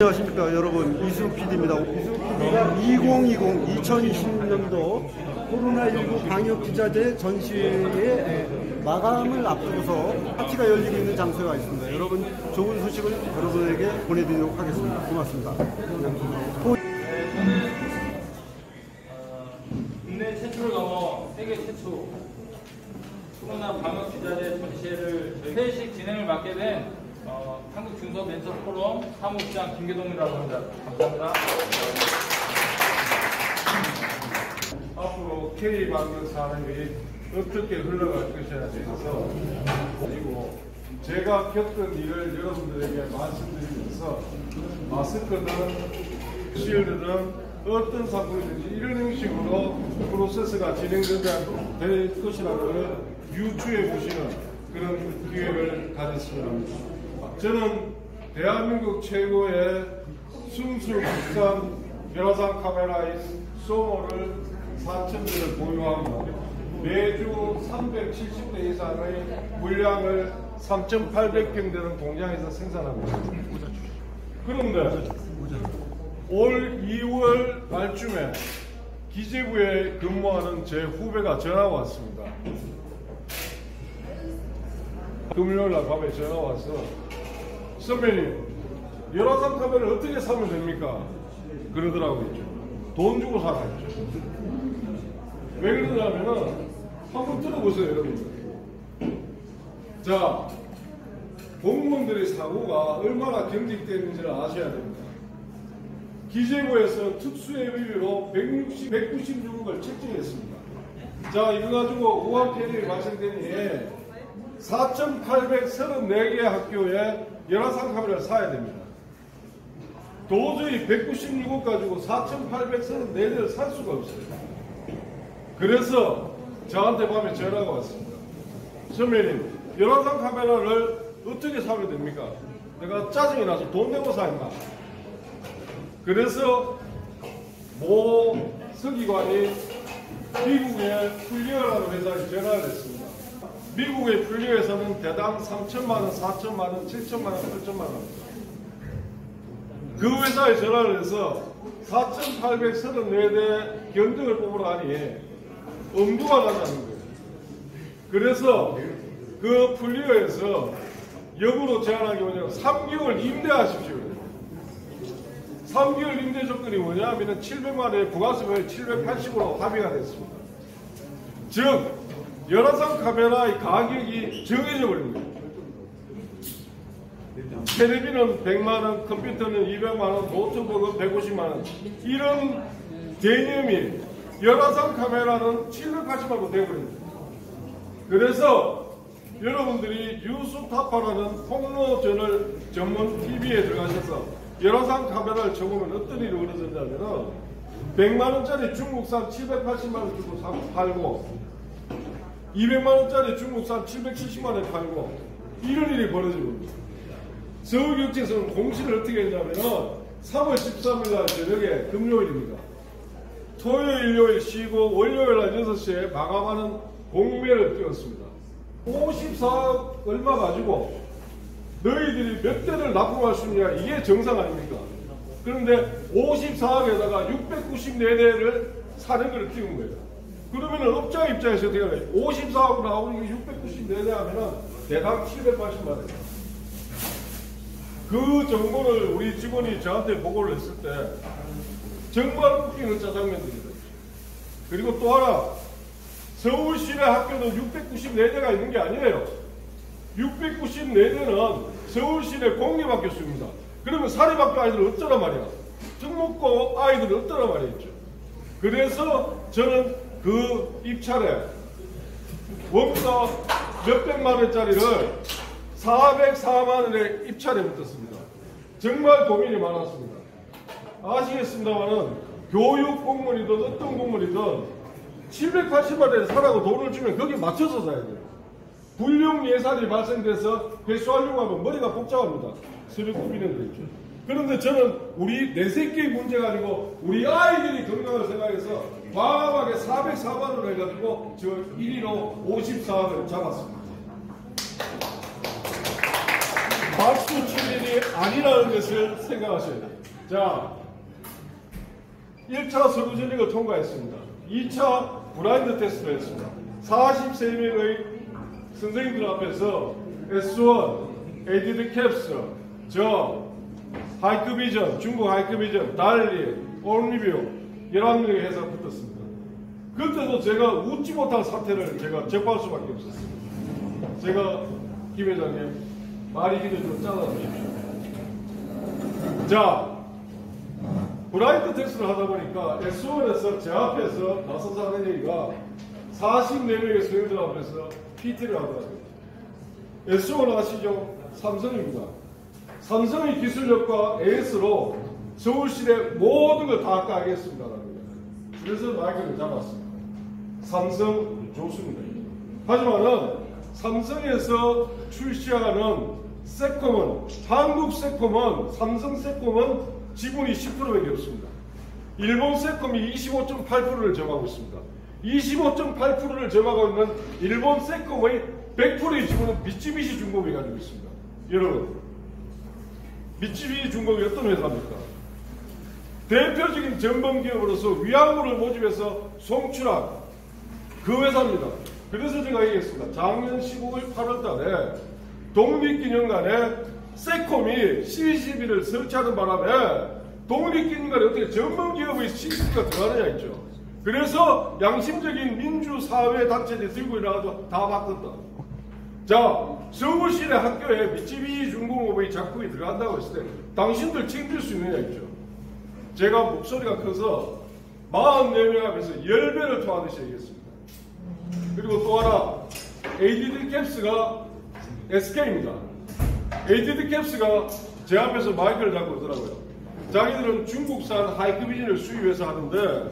안녕하십니까 여러분, 이승욱 PD입니다. 이승욱 PD가 2020년도 코로나19 방역기자재 전시회의 마감을 앞두고서 파티가 열리고 있는 장소가 있습니다. 여러분, 좋은 소식을 여러분에게 보내드리도록 하겠습니다. 고맙습니다. 저는 국내 최초를 넘어 세계 최초 코로나 방역기자재 전시회를 회식 진행을 맡게 된 한국중소벤처포럼 사무국장 김계동이라고 합니다. 감사합니다. 앞으로 K방역 산업이 어떻게 흘러갈 것이냐에 대해서 그리고 제가 겪은 일을 여러분들에게 말씀드리면서 마스크든 실드든 어떤 상품이든지 이런 형식으로 프로세스가 진행될 것이라는 유추해 보시는 그런 기회를 가졌으면 합니다. 저는 대한민국 최고의 순수 국산 열화상 카메라인 소모를 4,000대를 보유하고 매주 370대 이상의 물량을 3,800평 되는 공장에서 생산하고 있습니다. 그런데 올 2월 말쯤에 기재부에 근무하는 제 후배가 전화가 왔습니다. 금요일날 밤에 전화 와서 선배님, 열화상 카메라를 어떻게 사면 됩니까? 그러더라고요. 돈 주고 사라 했죠. 왜 그러냐면은 한번 들어보세요, 여러분. 자, 공무원들의 사고가 얼마나 경직되는지를 아셔야 됩니다. 기재부에서 특수예비비로 196억을 책정했습니다. 자, 이거 가지고 우한폐렴이 발생되니 4,834개 학교에 열화상 카메라를 사야 됩니다. 도저히 196억 가지고 4,834대를 살 수가 없어요. 그래서 저한테 밤에 전화가 왔습니다. 선배님, 열화상 카메라를 어떻게 사면 됩니까? 내가 짜증이 나서 돈 내고 사인다. 그래서 모 서기관이 미국의 풀리어라는 회사에 전화를 했습니다. 미국의 풀리어에서는 대당 3천만원, 4천만원, 7천만원, 8천만원. 그 회사에 전화를 해서 4,834대 견적을 뽑으러 가니 엄두가 나자는 거예요. 그래서 그 풀리어에서 역으로 제안한 게 뭐냐면 3개월 임대하십시오. 3개월 임대 조건이 뭐냐면 700만원에 부가세를 780으로 합의가 됐습니다. 즉 열화상 카메라의 가격이 정해져 버린 거예요. 텔레비는 100만원, 컴퓨터는 200만원, 노트북은 150만원. 이런 개념이 열화상 카메라는 780만원 되어버립니다. 그래서 여러분들이 뉴스타파라는 폭로전을 전문 TV에 들어가셔서 열화상 카메라를 쳐보면 어떤 일이 벌어졌냐면 100만원짜리 중국산 780만원 주고 팔고 200만원짜리 중국산 770만원에 팔고 이런 일이 벌어집니다. 서울경찰서는 공시를 어떻게 했냐면 3월 13일날 저녁에 금요일입니다. 토요일, 일요일 쉬고 월요일날 6시에 마감하는 공매를 띄웠습니다. 54억 얼마 가지고 너희들이 몇 대를 납품할 수 있냐, 이게 정상 아닙니까? 그런데 54억에다가 694대를 사는 걸 띄운 거예요. 그러면 업자 입장에서 어떻게 해요? 54억 나오는 게 694대 하면은 대당 780만원. 그 정보를 우리 직원이 저한테 보고를 했을 때 정말 웃기는 짜장면들이다. 그리고 또 하나, 서울시내 학교도 694대가 있는 게 아니에요. 694대는 서울시내 공립학교 수입니다. 그러면 사립학교 아이들은 어쩌란 말이야? 특목고 아이들은 어떠란 말이겠죠. 그래서 저는 그 입찰에 원가 몇백만원짜리를 404만원에 입찰에 붙었습니다. 정말 고민이 많았습니다. 아시겠습니다만은 교육 공무원이든 어떤 공무원이든 780만원에 사라고 돈을 주면 거기에 맞춰서 사야 돼요. 불용 예산이 발생돼서 회수하려고 하면 머리가 복잡합니다. 서류 꾸미는 거 있죠. 그런데 저는 우리 내 새끼의 문제가 아니고 우리 아이들이 건강을 생각해서 과감하게 404만원을 해가지고 저 1위로 54억을 잡았습니다. 박수 칠 일이 아니라는 것을 생각하셔야 돼요. 자, 1차 서류전형을 통과했습니다. 2차 브라인드 테스트를 했습니다. 43명의 선생님들 앞에서 S1, 에디드 캡스, 저, 하이크비전, 중국 하이크비전, 달리, 올리뷰 11명의 회사 붙었습니다. 그때도 제가 웃지 못할 사태를 제가 접할 수밖에 없었습니다. 제가 김 회장님 말이 기도 좀 잘라주십시오. 자, 브라이트 테스트를 하다 보니까 S1에서 제 앞에서 나서서 하는 얘기가 44명의 선생님들 앞에서 PT를 하더라고요. S1 아시죠? 삼성입니다. 삼성의 기술력과 AS로 서울시내 모든 걸 다 까겠습니다. 그래서 마이크를 잡았습니다. 삼성 좋습니다. 하지만은 삼성에서 출시하는 세콤은, 한국 세콤은, 삼성 세콤은 지분이 10%밖에 없습니다. 일본 세콤이 25.8%를 점하고 있습니다. 25.8%를 점하고 있는 일본 세콤의 100%의 지분은 미쯔비시 중공업이 가지고 있습니다. 여러분, 미쯔비시 중공업이 어떤 회사입니까? 대표적인 전범기업으로서 위안부를 모집해서 송출한 그 회사입니다. 그래서 제가 얘기했습니다. 작년 15일 8월 달에 독립기념관에 세콤이 CCTV를 설치하는 바람에 독립기념관에 어떻게 전범기업의 CCTV가 들어가느냐 했죠. 그래서 양심적인 민주사회 단체들이 들고 일어나서 다 바꿨다. 자, 서울시내 학교에 미쯔비시 중공업의 작품이 들어간다고 했을 때 당신들 책임질 수 있느냐 했죠. 제가 목소리가 커서 44명 앞에서 10배를 토하듯이 얘기했습니다. 그리고 또 하나, ADD 캡스가 SK입니다. ADD 캡스가 제 앞에서 마이크를 잡고 그러더라고요. 자기들은 중국산 하이크비전을 수입해서 하는데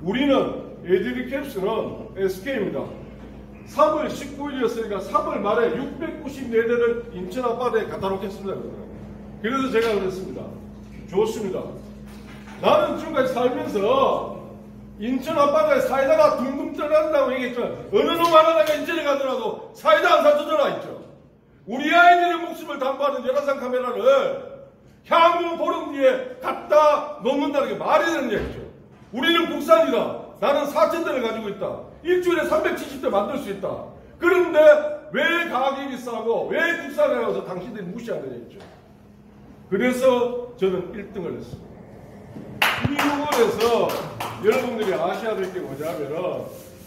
우리는 ADD 캡스는 SK입니다. 3월 19일이었으니까 3월 말에 694대를 인천 앞바다에 갖다 놓겠습니다. 그래서 제가 그랬습니다. 좋습니다. 나는 지금까지 살면서 인천 앞바다에 사이다가 둥둥 떠난다고 얘기했죠. 어느 놈 하나가 인천에 가더라도 사이다 안 사주더라 했죠. 우리 아이들의 목숨을 담보하는 열화상 카메라를 향후 보름 뒤에 갖다 놓는다는 게 말이 되는 얘기죠. 우리는 국산이다. 나는 4,000대를 가지고 있다. 일주일에 370대 만들 수 있다. 그런데 왜 가격이 싸고 왜 국산에 가서 당신들이 무시하느냐 했죠. 그래서 저는 1등을 했습니다. 이 부분에서 여러분들이 아셔야 될 게 뭐냐면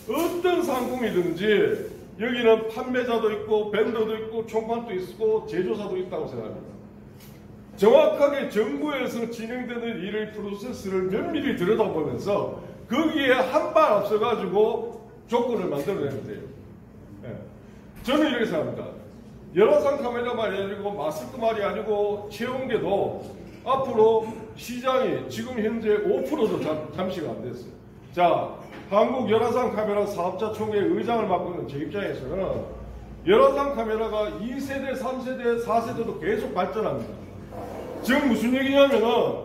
어떤 상품이든지 여기는 판매자도 있고 벤더도 있고 총판도 있고 제조사도 있다고 생각합니다. 정확하게 정부에서 진행되는 일의 프로세스를 면밀히 들여다보면서 거기에 한 발 앞서가지고 조건을 만들어내면 돼요. 네. 저는 이렇게 생각합니다. 열화상 카메라 말이 아니고 마스크 말이 아니고 체온계도 앞으로 시장이 지금 현재 5%도 잠시가 안 됐어요. 자, 한국 열화상 카메라 사업자 총회 의장을 맡고 있는 제 입장에서는 열화상 카메라가 2세대, 3세대, 4세대도 계속 발전합니다. 지금 무슨 얘기냐면은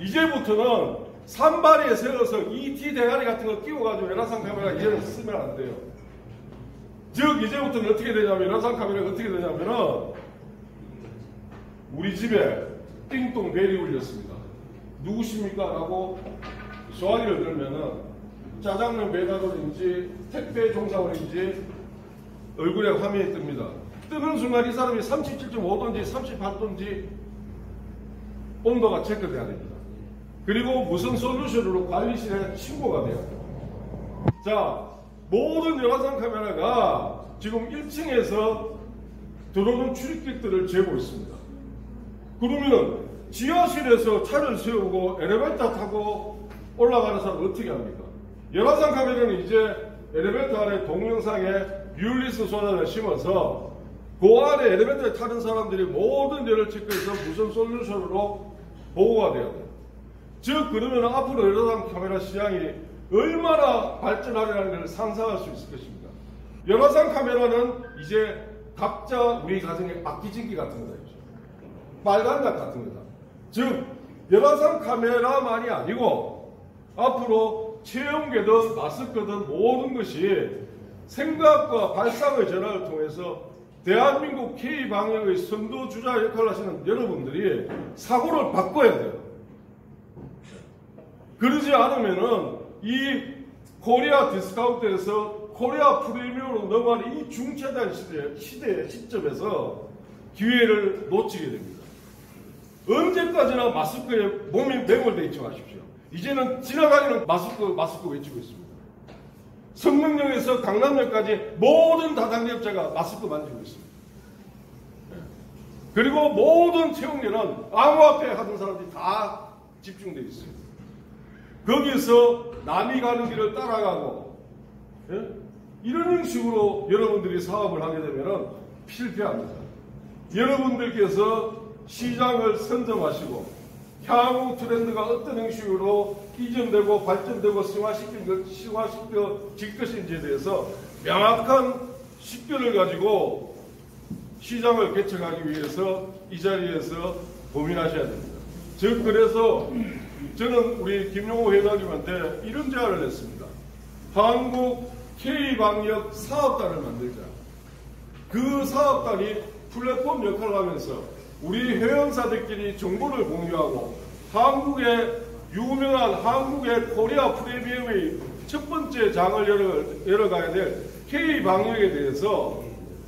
이제부터는 산발에 세워서 ET 대가리 같은 거 끼워가지고 열화상 카메라 이제는 쓰면 안 돼요. 즉 이제부터는 어떻게 되냐면 열화상 카메라가 어떻게 되냐면은 우리 집에 띵동 벨이 울렸습니다. 누구십니까? 라고 소화기를 들면은 짜장면 배달원인지 택배 종사원인지 얼굴에 화면이 뜹니다. 뜨는 순간 이 사람이 37.5도인지 38도인지 온도가 체크돼야 됩니다. 그리고 무슨 솔루션으로 관리실에 신고가 돼요. 자, 모든 열화상 카메라가 지금 1층에서 들어오는 출입객들을 재고 있습니다. 그러면 지하실에서 차를 세우고 엘리베이터 타고 올라가는 사람 어떻게 합니까? 열화상 카메라는 이제 엘리베이터 안에 동영상에 뮬리스 소나를 심어서 그 안에 엘리베이터에 타는 사람들이 모든 열을 체크해서 무슨 솔루션으로 보고가 돼야 돼요. 즉 그러면 앞으로 열화상 카메라 시장이 얼마나 발전하리라는 걸 상상할 수 있을 것입니다. 열화상 카메라는 이제 각자 우리 가정의 악기진기 같은 거다. 빨간약 같은 거다. 즉 열화상 카메라만이 아니고 앞으로 체온계든 마스크든 모든 것이 생각과 발상의 전환을 통해서 대한민국 K방역의 선도주자 역할을 하시는 여러분들이 사고를 바꿔야 돼요. 그러지 않으면은 이 코리아 디스카운트에서 코리아 프리미엄으로 넘어가는 이 중차단 시점에서 기회를 놓치게 됩니다. 언제까지나 마스크에 몸이 매몰되어 있지 마십시오. 이제는 지나가는 마스크 외치고 있습니다. 성능역에서 강남역까지 모든 다단계업체가 마스크 만지고 있습니다. 그리고 모든 채용료는 암호화폐 하던 사람들이 다 집중되어 있습니다. 거기서 남이 가는 길을 따라가고 이런 형식으로 여러분들이 사업을 하게 되면 필패합니다. 여러분들께서 시장을 선점하시고 향후 트렌드가 어떤 형식으로 이전되고 발전되고 승화시킬 것인지에 대해서 명확한 식견을 가지고 시장을 개척하기 위해서 이 자리에서 고민하셔야 됩니다. 즉 그래서 저는 우리 김용호 회장님한테 이런 제안을 했습니다. 한국 K방역 사업단을 만들자. 그 사업단이 플랫폼 역할을 하면서 우리 회원사들끼리 정보를 공유하고 한국의 유명한 한국의 코리아 프리미엄의 첫 번째 장을 열어가야 될 K방역에 대해서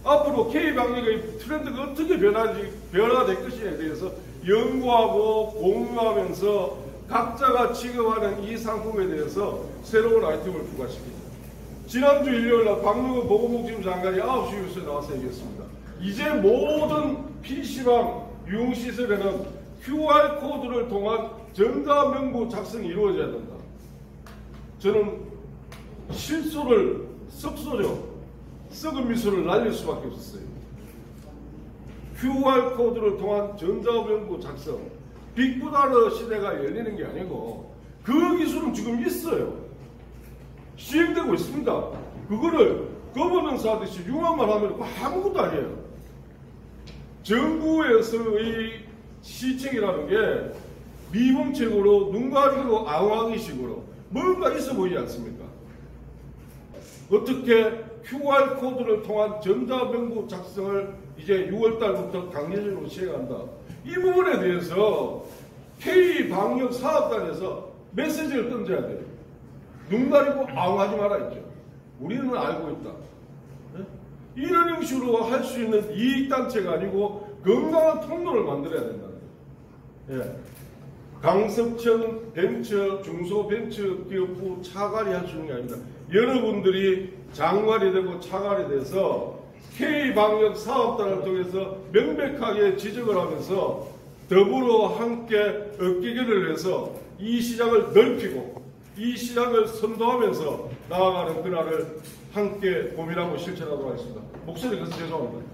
앞으로 K방역의 트렌드가 어떻게 변화될 것인지에 대해서 연구하고 공유하면서 각자가 취급하는 이 상품에 대해서 새로운 아이템을 부과시키죠. 지난주 일요일날 박능호 보건복지부 장관이 9시 뉴스에 나와서 얘기했습니다. 이제 모든 PC방 유흥시설에는 QR코드를 통한 전자명부 작성이 이루어져야 된다. 저는 실소를 썩은 미소를 날릴 수밖에 없었어요. QR코드를 통한 전자명부 작성, 빅브라더 시대가 열리는 게 아니고 그 기술은 지금 있어요. 시행되고 있습니다. 그거를 거버넌스 하듯이 융합만 하면 아무것도 아니에요. 정부에서의 시책이라는 게 미봉책으로 눈 가리고 앙왕이식으로 뭔가 있어 보이지 않습니까? 어떻게 QR코드를 통한 전자명부 작성을 이제 6월달부터 강제적으로 시행한다. 이 부분에 대해서 K방역 사업단에서 메시지를 던져야 돼요. 눈 가리고 앙하지 말아 있죠. 우리는 알고 있다. 이런 형식으로 할 수 있는 이익단체가 아니고 건강한 통로를 만들어야 된다는 거예요. 예. 강석천 벤처, 중소벤처기업부 차관이 할 수 있는 게 아닙니다. 여러분들이 장관이 되고 차관이 돼서 K방역 사업단을 통해서 명백하게 지적을 하면서 더불어 함께 어깨결을 해서 이 시장을 넓히고 이 시장을 선도하면서 나아가는 그날을 함께 고민하고 실천하도록 하겠습니다. 목소리가 죄송합니다.